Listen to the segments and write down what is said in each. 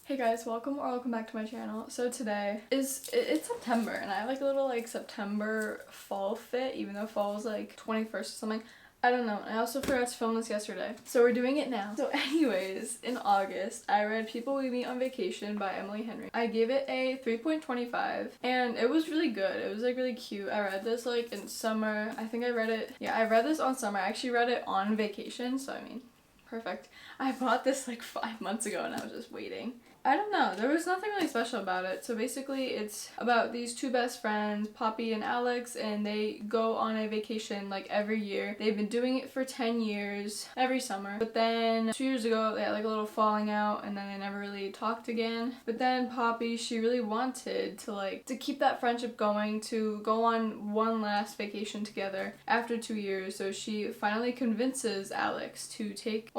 Hey guys, welcome back to my channel. So today it's September and I have like a little like September fall fit, even though fall is like 21st or something. I don't know. I also forgot to film this yesterday, so we're doing it now. So anyways, in August I read People We Meet on Vacation by Emily Henry. I gave it a 3.25 and it was really good. It was like really cute. I read this like in summer. I think I read it, yeah, I read this on summer. I actually read it on vacation, so I mean, perfect. I bought this like 5 months ago and I was just waiting. I don't know, there was nothing really special about it. So basically it's about these two best friends, Poppy and Alex, and they go on a vacation like every year. They've been doing it for 10 years, every summer. But then 2 years ago they had like a little falling out and then they never really talked again. But then Poppy, she really wanted to keep that friendship going, to go on one last vacation together after 2 years. So she finally convinces Alex to take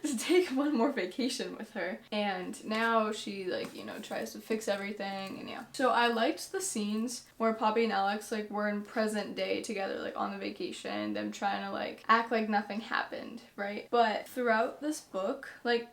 to take one more vacation with her, and now she tries to fix everything, and yeah. So I liked the scenes where Poppy and Alex were in present day together, on the vacation, them trying to act like nothing happened, right? But throughout this book,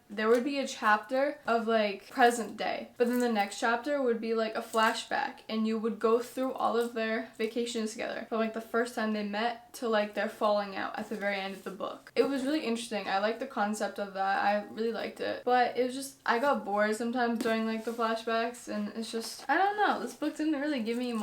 there would be a chapter of present day, but then the next chapter would be a flashback, and you would go through all of their vacations together from the first time they met to their falling out at the very end of the book. It was really interesting. I liked the concept of that. I really liked it, but it was just, I got bored sometimes during the flashbacks, and it's just, I don't know, this book didn't really give me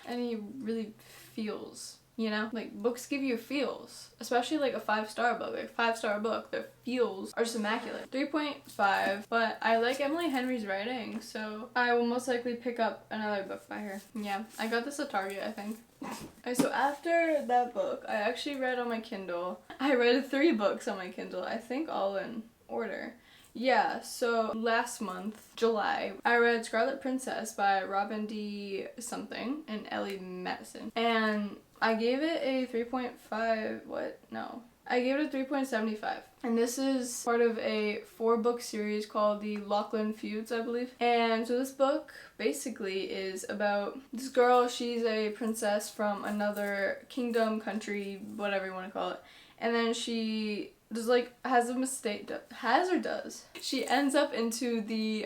any really feels, you know? Books give you feels, especially a 5-star book. 5-star book, their feels are just immaculate. 3.5, but I like Emily Henry's writing, so I will most likely pick up another book by her. Yeah, I got this at Target, I think. Okay, so after that book, I actually read on my Kindle. I read 3 books on my Kindle, I think all in order. Yeah, so last month, July, I read Scarlet Princess by Robin D. something and Ellie Madison. And I gave it a 3.5, I gave it a 3.75. And this is part of a 4-book series called the Lochlann Fueds, I believe. And so this book basically is about this girl. She's a princess from another kingdom, country, whatever you want to call it. And then she just has a mistake, she ends up into the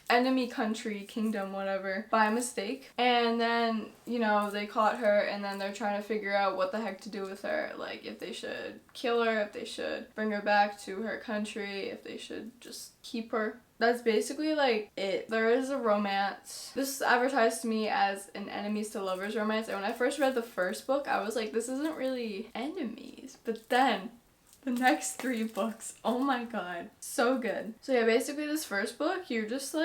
enemy country, kingdom, whatever, by mistake, and then they caught her, and then they're trying to figure out what the heck to do with her, if they should kill her, if they should bring her back to her country, if they should just keep her. That's basically it. There is a romance. This is advertised to me as an enemies to lovers romance, and when I first read the first book I was like, this isn't really enemies, but then the next 3 books, oh my god, so good. So yeah, basically this first book, you're just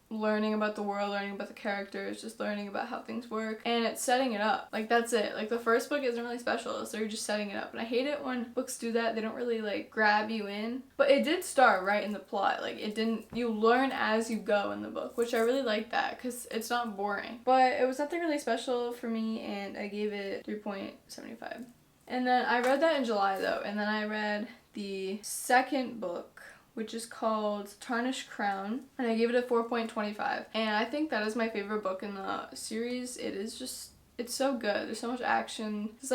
learning about the world, learning about the characters, just learning about how things work, and it's setting it up. That's it. The first book isn't really special, so you're just setting it up. And I hate it when books do that. They don't really grab you in. But it did start right in the plot. It didn't, you learn as you go in the book, which I really like that because it's not boring. But it was nothing really special for me, and I gave it 3.75. And then I read that in July though, and then I read the second book, which is called Tarnished Crown, and I gave it a 4.25. And I think that is my favorite book in the series. It is just, it's so good. There's so much action. It's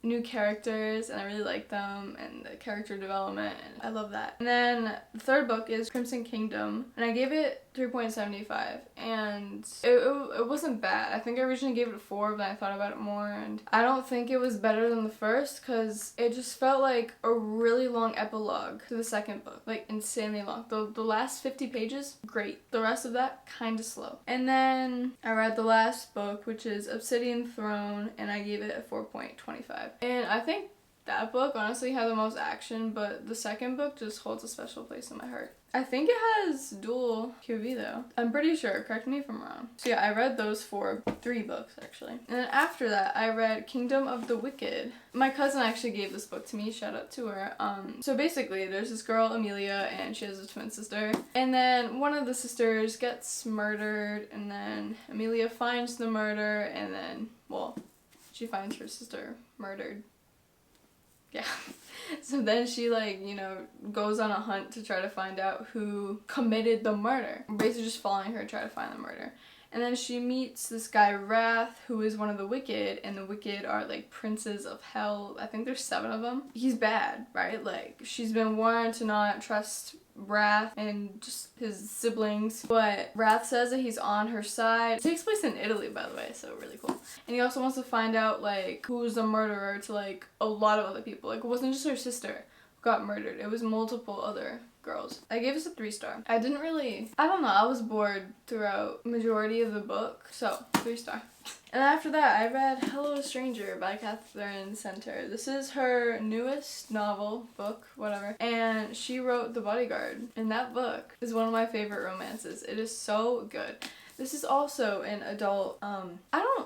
new characters, and I really like them, and the character development, and I love that. And then the third book is Crimson Kingdom, and I gave it 3.75, and it wasn't bad. I think I originally gave it a 4, but then I thought about it more, and I don't think it was better than the first, because it just felt like a really long epilogue to the second book, insanely long. The last 50 pages, great. The rest of that, kinda slow. And then I read the last book, which is Obsidian Throne, and I gave it a 4.25. And I think that book honestly had the most action, but the second book just holds a special place in my heart. I think it has dual QV though. I'm pretty sure, correct me if I'm wrong. So yeah, I read those 3 books actually. And then after that, I read Kingdom of the Wicked. My cousin actually gave this book to me, shout out to her. So basically, there's this girl, Amelia, and she has a twin sister. And then one of the sisters gets murdered, and then Amelia finds the murder, and then, she finds her sister murdered. Yeah. So then she goes on a hunt to try to find out who committed the murder. Basically just following her to try to find the murder. And then she meets this guy, Wrath, who is one of the Wicked, and the Wicked are like princes of hell. I think there's 7 of them. He's bad, right? Like, she's been warned to not trust Wrath and just his siblings. But Wrath says that he's on her side. It takes place in Italy, by the way, so really cool. And he also wants to find out, like, who's the murderer to, like, a lot of other people. Like, it wasn't just her sister who got murdered. It was multiple other girls. I gave this a 3-star. I don't know, I was bored throughout majority of the book, so 3-star. And after that, I read Hello Stranger by Catherine Center. This is her newest novel, book, whatever. And she wrote The Bodyguard. And that book is one of my favorite romances. It is so good. This is also an adult, I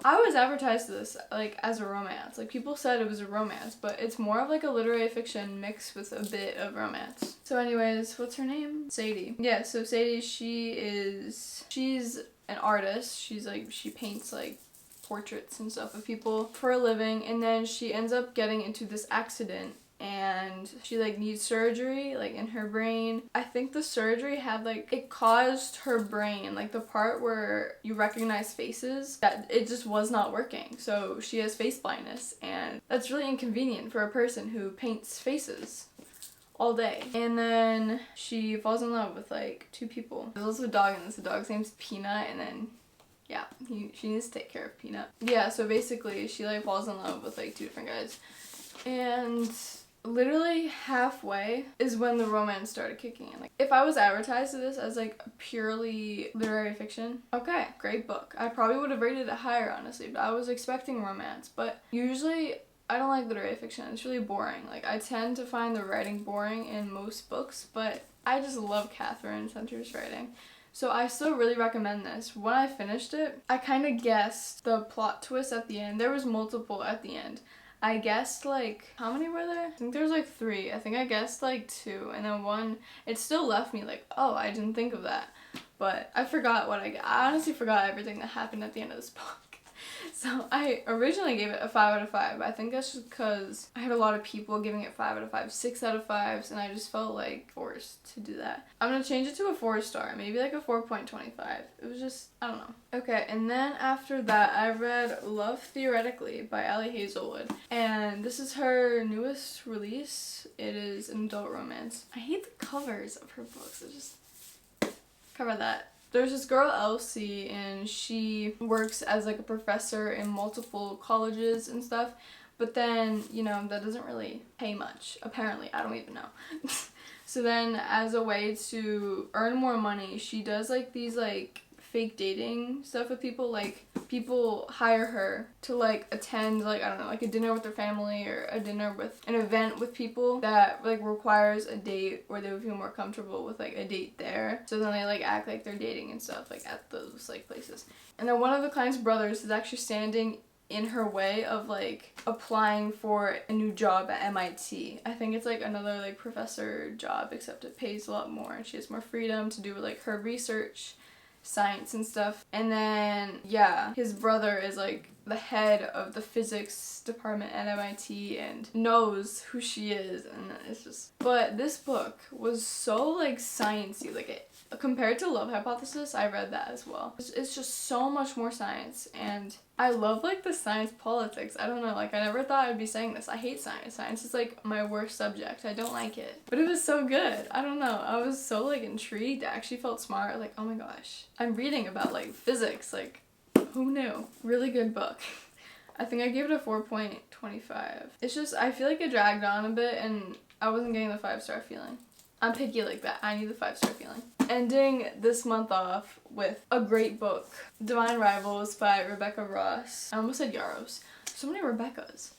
was advertised this, like, as a romance. Like, people said it was a romance, but it's more of, like, a literary fiction mixed with a bit of romance. So anyways, what's her name? Sadie. Yeah, so Sadie, she's an artist. She paints, like, portraits and stuff of people for a living, and then she ends up getting into this accident and she like needs surgery like in her brain. I think the surgery had like, it caused her brain, like the part where you recognize faces, that it just was not working. So she has face blindness, and that's really inconvenient for a person who paints faces all day. And then she falls in love with like 2 people. There's also a dog in this. The dog's name's Peanut, and then yeah, she needs to take care of Peanut. Yeah, so basically she like falls in love with like 2 different guys. And literally halfway is when the romance started kicking in. Like, if I was advertised to this as like purely literary fiction, okay, great book. I probably would have rated it higher, honestly, but I was expecting romance. But usually I don't like literary fiction. It's really boring. Like, I tend to find the writing boring in most books, but I just love Catherine Center's writing. So I still really recommend this. When I finished it, I kind of guessed the plot twist at the end. There was multiple at the end. I guessed like, how many were there? I think there was like 3. I think I guessed like 2, and then 1, it still left me like, oh, I didn't think of that. But I forgot I honestly forgot everything that happened at the end of this book. So I originally gave it a 5 out of 5. I think that's just because I had a lot of people giving it 5 out of 5, 6 out of 5s, and I just felt like forced to do that. I'm gonna change it to a 4-star, maybe like a 4.25. It was just, I don't know. Okay, and then after that, I read Love Theoretically by Ali Hazelwood, and this is her newest release. It is an adult romance. I hate the covers of her books. It just cover that. There's this girl, Elsie, and she works as like a professor in multiple colleges and stuff, but then, you know, that doesn't really pay much, apparently. I don't even know. So then, as a way to earn more money, she does like these like fake dating stuff with people. Like, people hire her to like attend like, I don't know, like a dinner with their family or a dinner with an event with people that like requires a date, where they would feel more comfortable with like a date there. So then they like act like they're dating and stuff like at those like places. And then one of the client's brothers is actually standing in her way of like applying for a new job at MIT. I think it's like another like professor job, except it pays a lot more and she has more freedom to do like her research, science and stuff. And then yeah, his brother is like the head of the physics department at MIT and knows who she is, and it's just, but this book was so like sciencey. Like, it compared to Love Hypothesis, I read that as well. It's just so much more science, and I love like the science politics. I don't know, like I never thought I'd be saying this. I hate science. Science is like my worst subject. I don't like it. But it was so good. I don't know. I was so like intrigued. I actually felt smart. Like, oh my gosh. I'm reading about like physics. Like, who knew? Really good book. I think I gave it a 4.25. It's just, I feel like it dragged on a bit and I wasn't getting the 5-star feeling. I'm picky like that. I need the 5-star feeling. Ending this month off with a great book, Divine Rivals by Rebecca Ross. I almost said Yaros. So many Rebeccas.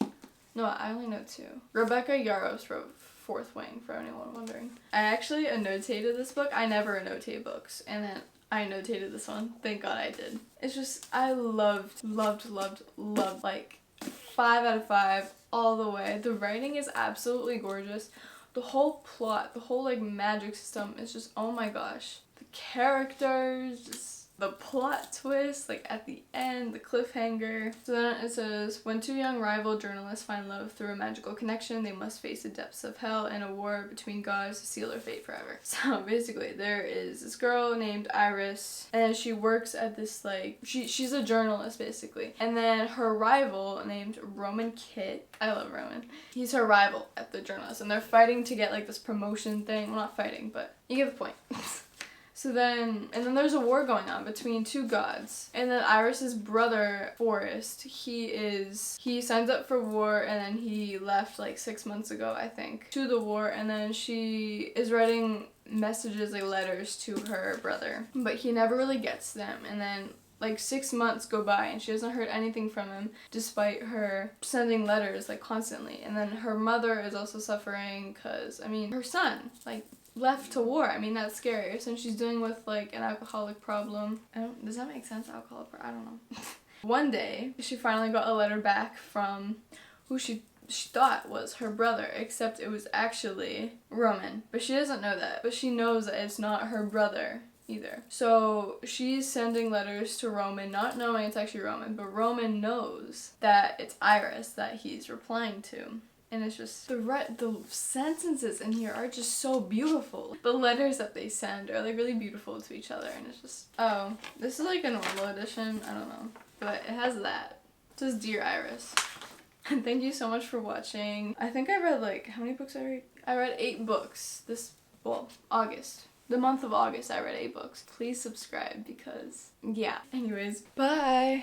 No, I only know 2. Rebecca Yaros wrote Fourth Wing, for anyone wondering. I actually annotated this book. I never annotate books, and then I annotated this one. Thank God I did. It's just, I loved, like 5 out of 5 all the way. The writing is absolutely gorgeous. The whole plot, the whole like magic system is just, oh my gosh. The characters, just the plot twist, like at the end, the cliffhanger. So then it says, when two young rival journalists find love through a magical connection, they must face the depths of hell and a war between gods to seal their fate forever. So basically there is this girl named Iris, and she works at this like, she's a journalist basically. And then her rival named Roman Kit, I love Roman, he's her rival at the journalist, and they're fighting to get like this promotion thing. Well, not fighting, but you get the point. So then, and then there's a war going on between two gods. And then Iris's brother, Forrest, he signs up for war, and then he left like 6 months ago, I think, to the war. And then she is writing messages, like letters to her brother, but he never really gets them. And then like 6 months go by and she hasn't heard anything from him despite her sending letters like constantly. And then her mother is also suffering because, I mean, her son like left to war. I mean, that's scary. So she's dealing with like an alcoholic problem. Does that make sense? Alcoholic, I don't know. One day she finally got a letter back from who she thought was her brother, except it was actually Roman. But she doesn't know that. But she knows that it's not her brother either. So she's sending letters to Roman, not knowing it's actually Roman, but Roman knows that it's Iris that he's replying to. And it's just, the sentences in here are just so beautiful. The letters that they send are like really beautiful to each other, and it's just, oh, this is like a normal edition, I don't know, but it has that. It says, Dear Iris. And thank you so much for watching. I think I read like, how many books I read? I read 8 books August. The month of August I read 8 books. Please subscribe because, yeah. Anyways, bye!